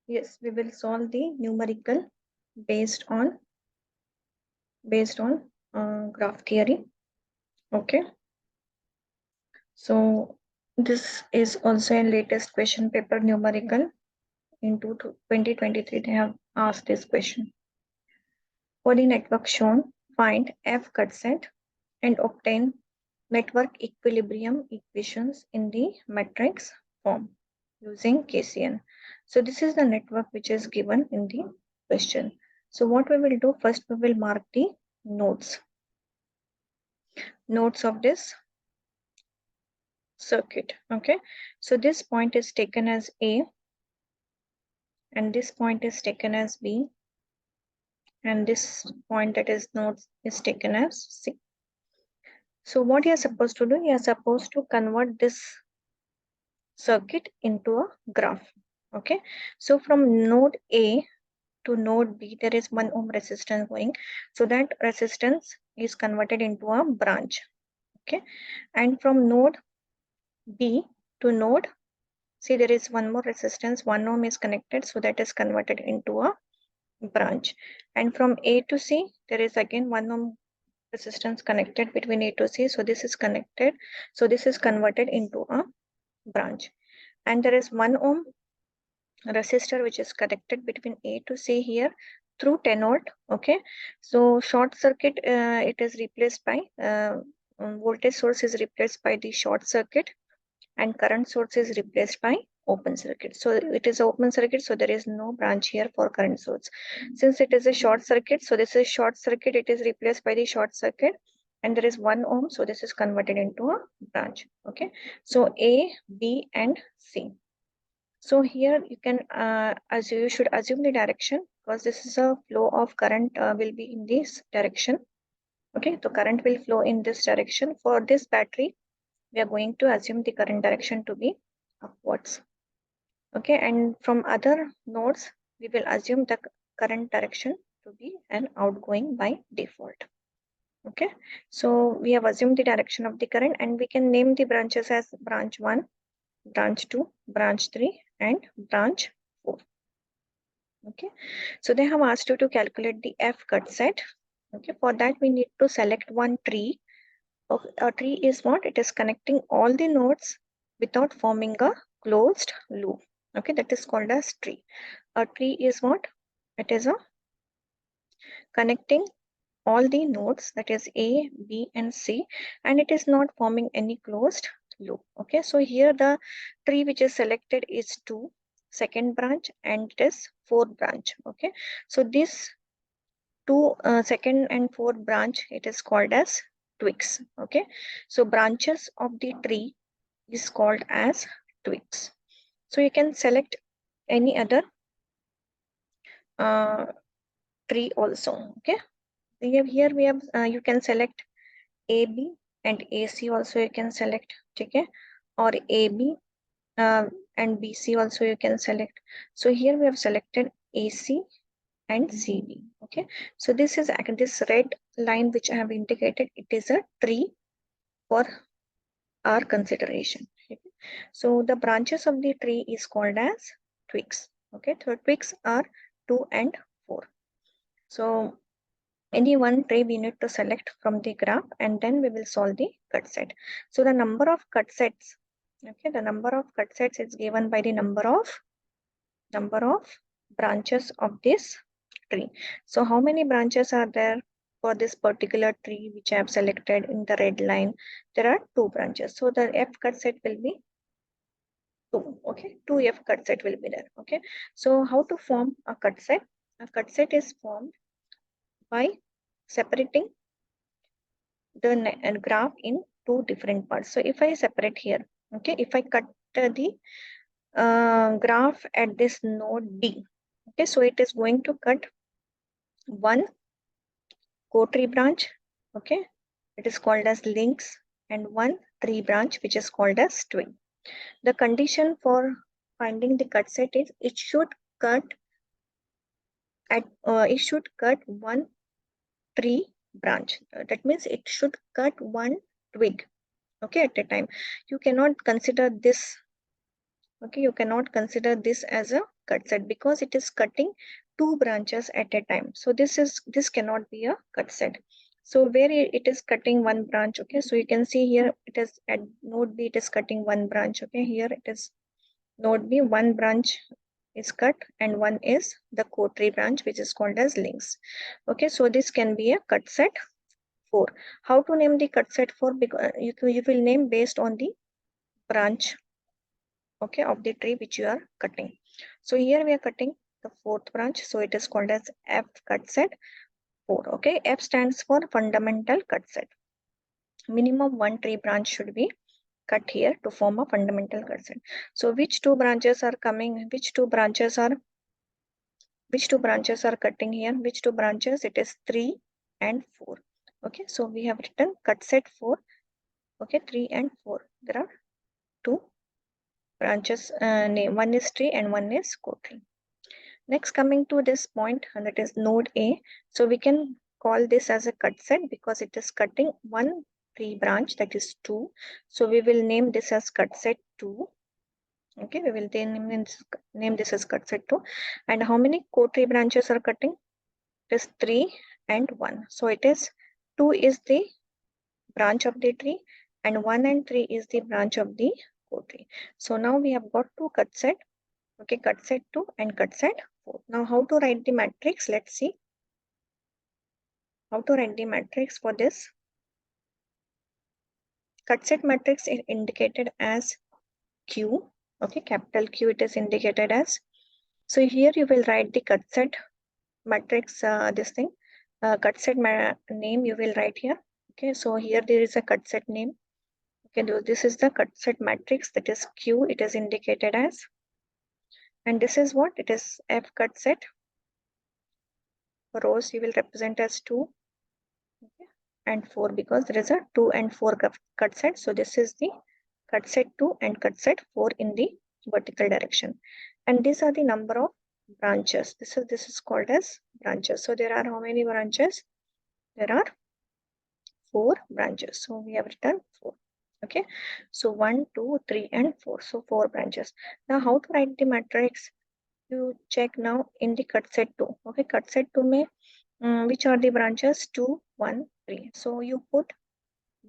Yes, we will solve the numerical based on graph theory. Okay. So this is also a latest question paper numerical. In 2023, they have asked this question. For the network shown, find F cut set and obtain network equilibrium equations in the matrix form using KCN. So this is the network which is given in the question. So what we will do, first we will mark the nodes of this circuit. Okay, so this point is taken as A and this point is taken as B and this point that is node is taken as C. So what you are supposed to do, you are supposed to convert this circuit into a graph. Okay, so from node A to node B there is 1 ohm resistance going, so that resistance is converted into a branch. Okay, and from node B to node C there is one more resistance, 1 ohm is connected, so that is converted into a branch. And from A to C there is again 1 ohm resistance connected between A to C, so this is connected, so this is converted into a branch. And there is 1 ohm resistor which is connected between A to C here through 10 volt. Okay, so short circuit it is replaced by voltage source is replaced by the short circuit and current source is replaced by open circuit. So it is open circuit, so there is no branch here for current source. Since it is a short circuit, so this is short circuit, it is replaced by the short circuit, and there is 1 ohm, so this is converted into a branch. Okay, so A, B and C. So here you can you should assume the direction, because this is a flow of current will be in this direction. Okay, so current will flow in this direction. For this battery we are going to assume the current direction to be upwards. Okay, and from other nodes we will assume the current direction to be an outgoing by default. Okay, so we have assumed the direction of the current, and we can name the branches as branch 1, branch 2, branch 3 and branch 4. Okay, so they have asked you to calculate the F cut set. Okay, for that we need to select one tree. Okay, a tree is what? It is connecting all the nodes without forming a closed loop. Okay, that is called as tree. A tree is what? It is a connecting all the nodes, that is A, B and C, and it is not forming any closed loop. Okay, so here the tree which is selected is 2, second branch, and it is 4th branch. Okay, so this 2 second and 4th branch, it is called as twigs. Okay, so branches of the tree is called as twigs. So you can select any other tree also. Okay, here we have you can select AB and AC also you can select. Okay, or AB and BC also you can select. So here we have selected AC and CB. Okay, so this is this red line which I have indicated, it is a tree for our consideration. Okay, so the branches of the tree is called as twigs. Okay, so twigs are 2 and 4. So any one tree we need to select from the graph, and then we will solve the cut set. So the number of cut sets, okay, the number of cut sets is given by the number of branches of this tree. So how many branches are there for this particular tree which I have selected in the red line? There are 2 branches. So the F cut set will be 2. Okay, 2 F cut set will be there. Okay, so how to form a cut set? A cut set is formed by separating the graph in 2 different parts. So if I separate here, okay, if I cut the graph at this node D, okay, so it is going to cut one co-tree branch, okay, it is called as links, and one tree branch which is called as twig. The condition for finding the cut set is it should cut one tree branch. That means it should cut one twig, okay, at a time. You cannot consider this, okay, you cannot consider this as a cut set because it is cutting two branches at a time. So this cannot be a cut set. So where it is cutting one branch, okay, so you can see here it is at node B, it is cutting one branch, okay, here it is node B, one branch is cut and one is the core tree branch, which is called as links. Okay, so this can be a cut set 4. How to name the cut set 4? Because you will name based on the branch, okay, of the tree which you are cutting. So here we are cutting the fourth branch, so it is called as F cut set 4. Okay, F stands for fundamental cut set. Minimum one tree branch should be cut here to form a fundamental cut set. So which two branches are coming? Which two branches are cutting here? Which two branches? It is 3 and 4. Okay, so we have written cut set 4. Okay, 3 and 4. There are two branches. Name one is tree and one is core tree. Next, coming to this point, and that is node A. So we can call this as a cut set because it is cutting one tree branch, that is 2. So we will name this as cut set 2. Okay, we will then name this as cut set 2. And how many core tree branches are cutting? It is 3 and 1. So it is 2 is the branch of the tree and 1 and 3 is the branch of the core tree. So now we have got two cut set. Okay, cut set 2 and cut set 4. Now how to write the matrix? Let's see how to write the matrix for this. Cut set matrix is indicated as Q. Okay, capital Q it is indicated as. So here you will write the cut set matrix, this thing. Cut set name you will write here. Okay, so here there is a cut set name. Okay, this is the cut set matrix, that is Q, it is indicated as. And this is what? It is F cut set. Rows you will represent as 2. Okay, and 4 because there is a 2 and 4 cut set. So this is the cut set 2 and cut set 4 in the vertical direction. And these are the number of branches. This is called as branches. So there are how many branches? There are 4 branches. So we have written 4. Okay, so 1, 2, 3 and 4. So 4 branches. Now how to write the matrix? You check now in the cut set 2. Okay, cut set 2 may which are the branches? 2, 1, 3. So you put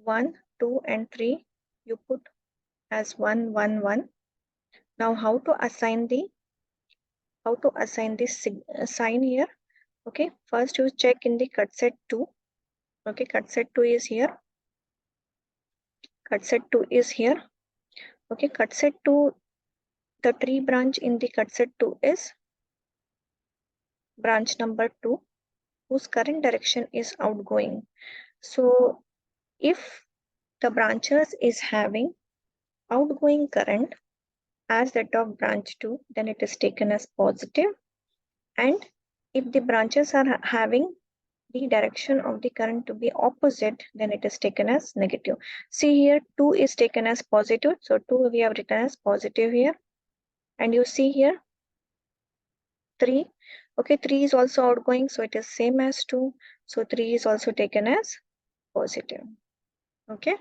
1, 2 and 3. You put as 1, 1, 1. Now how to assign this sign here? Okay, first you check in the cut set 2. Okay, cut set 2 is here. Cut set 2 is here. Okay, cut set 2, the tree branch in the cut set 2 is branch number 2, whose current direction is outgoing. So if the branches is having outgoing current as that of branch 2, then it is taken as positive. And if the branches are having the direction of the current to be opposite, then it is taken as negative. See here 2 is taken as positive. So 2 we have written as positive here. And you see here 3. Okay, 3 is also outgoing. So it is same as 2. So 3 is also taken as positive. Okay.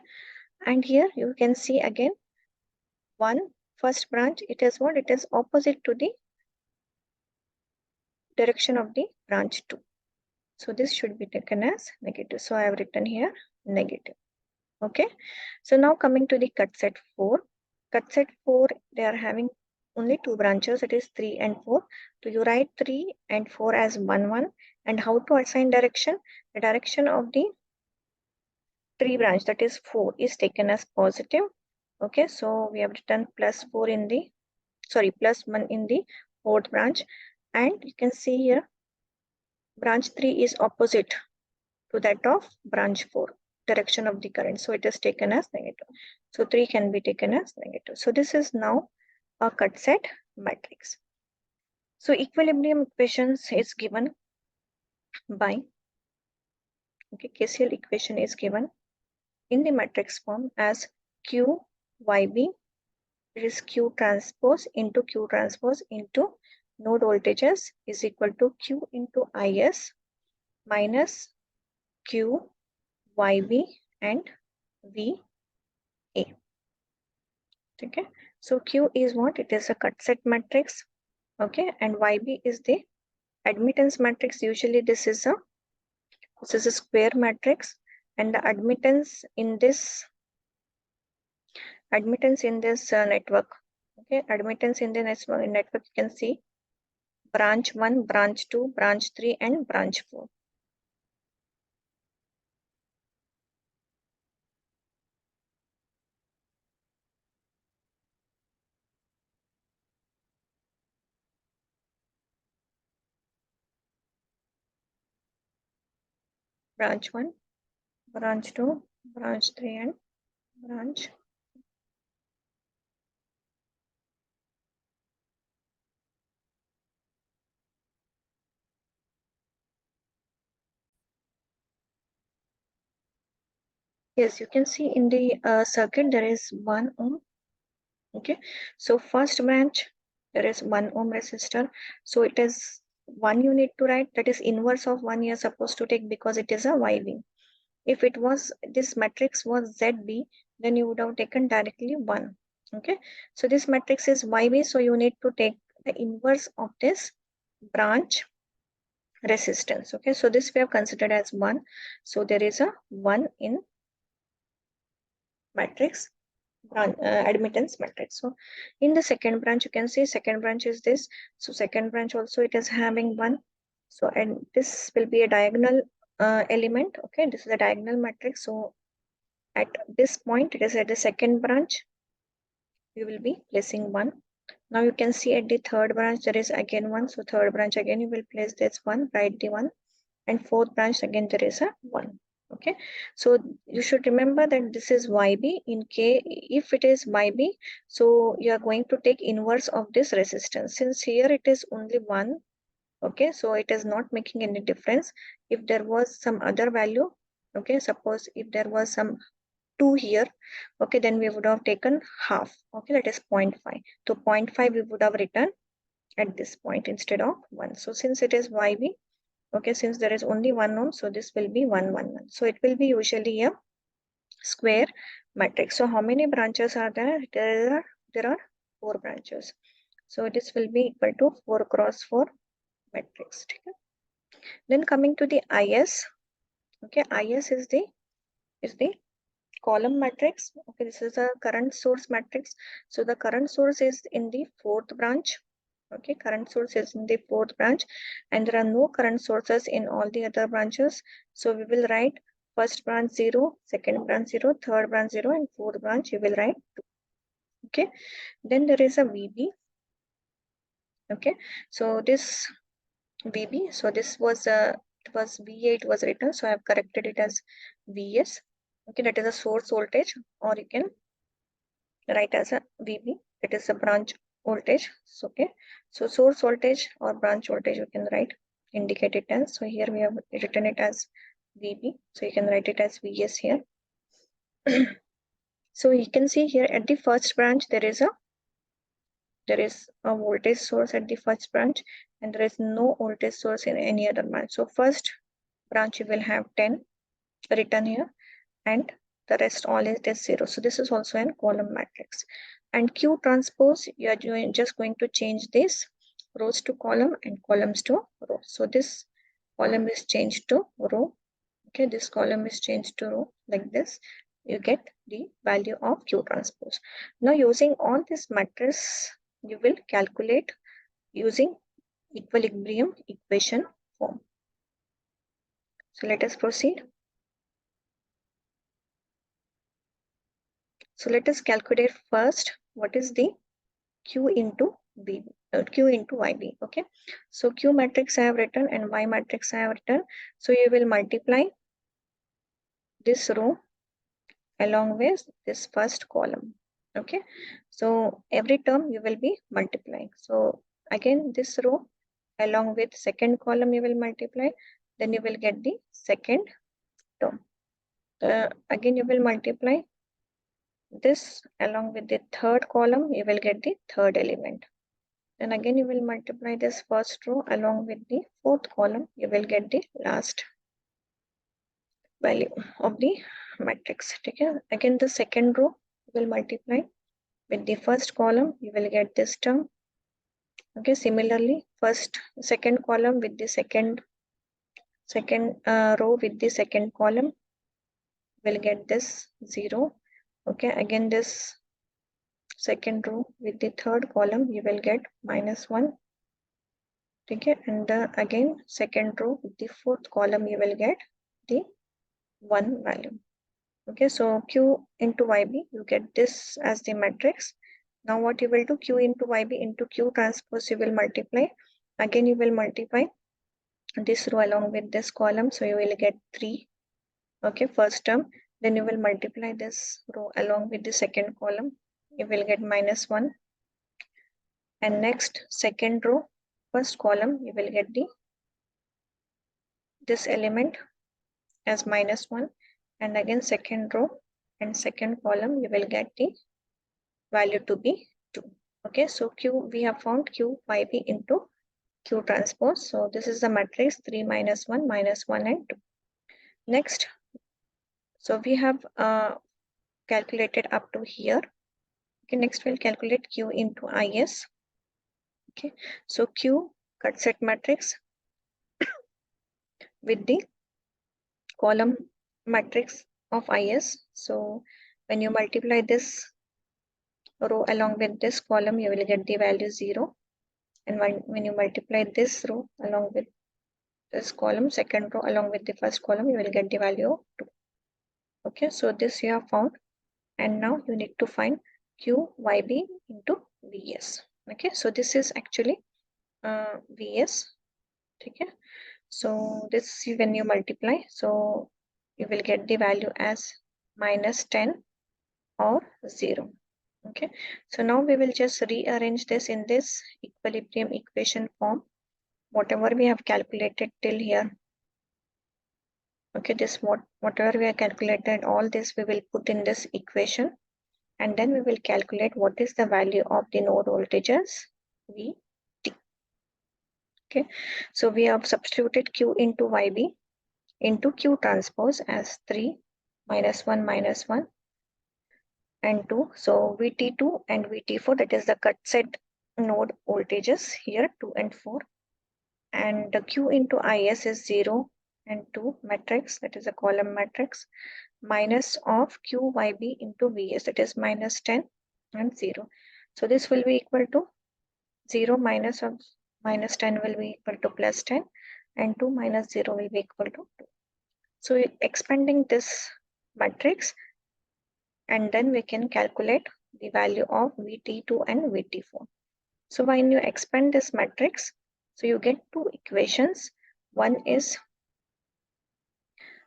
And here you can see again 1 first branch. It is what? It is opposite to the direction of the branch 2. So this should be taken as negative. So I have written here negative. Okay. So now coming to the cut set 4. Cut set 4, they are having only 2 branches. It is 3 and 4. So you write 3 and 4 as 1, 1. And how to assign direction? The direction of the tree branch, that is 4, is taken as positive. Okay. So we have written plus 4 in the, plus 1 in the fourth branch. And you can see here branch 3 is opposite to that of branch 4, direction of the current. So it is taken as negative. So 3 can be taken as negative. So this is now a cut set matrix. So equilibrium equations is given by, okay, KCL equation is given in the matrix form as Q YB. It is Q transpose into node voltages is equal to Q into IS minus Q YB and VA. Okay, so Q is what? It is a cut set matrix. Okay, and YB is the admittance matrix. Usually this is a square matrix, and the admittance in this network. Okay, admittance in the network, you can see branch 1, branch 2, branch 3, and branch 4. Branch 1, branch 2, branch 3, and branch. Yes, you can see in the circuit there is 1 ohm. Okay, so first branch there is 1 ohm resistor. So it is 1 you need to write, that is inverse of 1 you are supposed to take because it is a YV. If it was this matrix was ZB, then you would have taken directly 1. Okay, so this matrix is YV, so you need to take the inverse of this branch resistance. Okay, so this we have considered as 1. So there is a 1 in matrix admittance matrix. So in the second branch, you can see second branch is this. So second branch also it is having 1. So and this will be a diagonal element. Okay, this is a diagonal matrix. So at this point, it is at the second branch, you will be placing 1. Now you can see at the third branch there is again 1. So third branch again you will place this 1, write the 1, and fourth branch again there is a 1. Okay, so you should remember that this is YB. In case if it is YB, so you are going to take inverse of this resistance. Since here it is only 1, okay, so it is not making any difference. If there was some other value, okay, suppose if there was some 2 here, okay, then we would have taken half. Okay, that is 0.5. So 0.5 we would have written at this point instead of 1. So since it is YB, okay, since there is only 1 ohm, so this will be 1, 1, 1. So it will be usually a square matrix. So how many branches are there? There are 4 branches. So this will be equal to 4 cross 4 matrix. Okay? Then coming to the IS. Okay, IS is the column matrix. Okay, this is a current source matrix. So the current source is in the fourth branch. Okay, current source is in the fourth branch, and there are no current sources in all the other branches. So we will write first branch 0, second branch 0, third branch 0, and fourth branch you will write 2. Okay, then there is a VB. Okay, so this VB, so this was it was VA, it was written, so I have corrected it as VS. Okay, that is a source voltage, or you can write as a VB, it is a branch voltage. So, okay, so source voltage or branch voltage you can write, indicate it as. So here we have written it as VB, so you can write it as VS here. So you can see here at the first branch there is a voltage source at the first branch, and there is no voltage source in any other branch. So first branch you will have 10 written here, and the rest all is 0. So this is also a column matrix. And Q transpose, you are just going to change this rows to column and columns to row. So this column is changed to row. Okay, this column is changed to row like this. You get the value of Q transpose. Now using all this matrix, you will calculate using equilibrium equation form. So let us proceed. So let us calculate first what is the Q into Q into YB. Okay, so Q matrix I have written and Y matrix I have written. So you will multiply this row along with this first column. Okay, so every term you will be multiplying. So again this row along with second column you will multiply, then you will get the second term. Again you will multiply this along with the third column, you will get the third element. Then again you will multiply this first row along with the fourth column, you will get the last value of the matrix. Okay, again the second row will multiply with the first column, you will get this term. Okay, similarly, second column with the second row with the second column will get this 0. Okay, again this second row with the third column you will get -1. Okay, and again second row with the fourth column you will get the 1 value. Okay, so Q into YB, you get this as the matrix. Now what you will do, Q into YB into Q transpose, you will multiply. Again, you will multiply this row along with this column. So you will get 3. Okay, first term. Then you will multiply this row along with the second column. You will get -1. And next, second row, first column, you will get this element as -1. And again, second row and second column, you will get the value to be 2. Okay, so Q, we have found Q YB into Q transpose. So this is the matrix 3 -1 -1 and 2. Next, so we have calculated up to here. Okay, next we'll calculate Q into IS. Okay, so Q cut set matrix with the column matrix of IS. So when you multiply this row along with this column, you will get the value 0. And when you multiply this row along with this column, second row along with the first column, you will get the value of 2. Okay, so this you have found. And now you need to find QYB into VS. Okay, so this is actually VS. Okay, so this when you multiply, so you will get the value as -10 or 0. Okay, so now we will just rearrange this in this equilibrium equation form, whatever we have calculated till here. Okay, this whatever we have calculated, all this we will put in this equation, and then we will calculate what is the value of the node voltages VT. Okay, so we have substituted Q into YB into Q transpose as 3 -1 -1 and 2. So VT2 and VT4, that is the cut set node voltages here, 2 and 4. And the Q into IS is 0 and 2 matrix, that is a column matrix, minus of QYB into VS, that is -10 and 0. So this will be equal to 0 minus of -10 will be equal to +10, and 2 minus 0 will be equal to 2. So expanding this matrix, and then we can calculate the value of VT2 and VT4. So when you expand this matrix, so you get two equations. One is,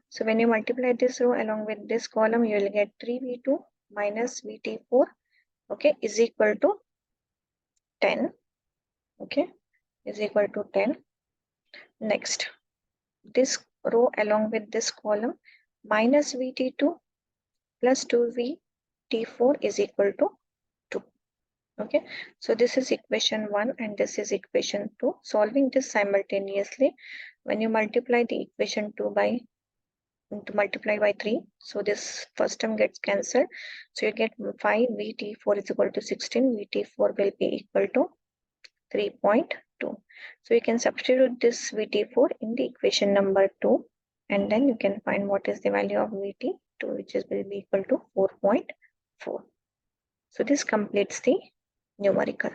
so when you multiply this row along with this column, you will get 3V2 minus VT4, okay, is equal to 10. Okay, is equal to 10. Next, this row along with this column minus VT2 plus 2VT4 is equal to 2. Okay, so this is equation 1 and this is equation 2. Solving this simultaneously, when you multiply the equation 2 by to multiply by 3, so this first term gets cancelled, so you get 5 VT4 is equal to 16. VT4 will be equal to 3.2. So you can substitute this VT4 in the equation number 2, and then you can find what is the value of VT2, which is will be equal to 4.4. So this completes the numerical.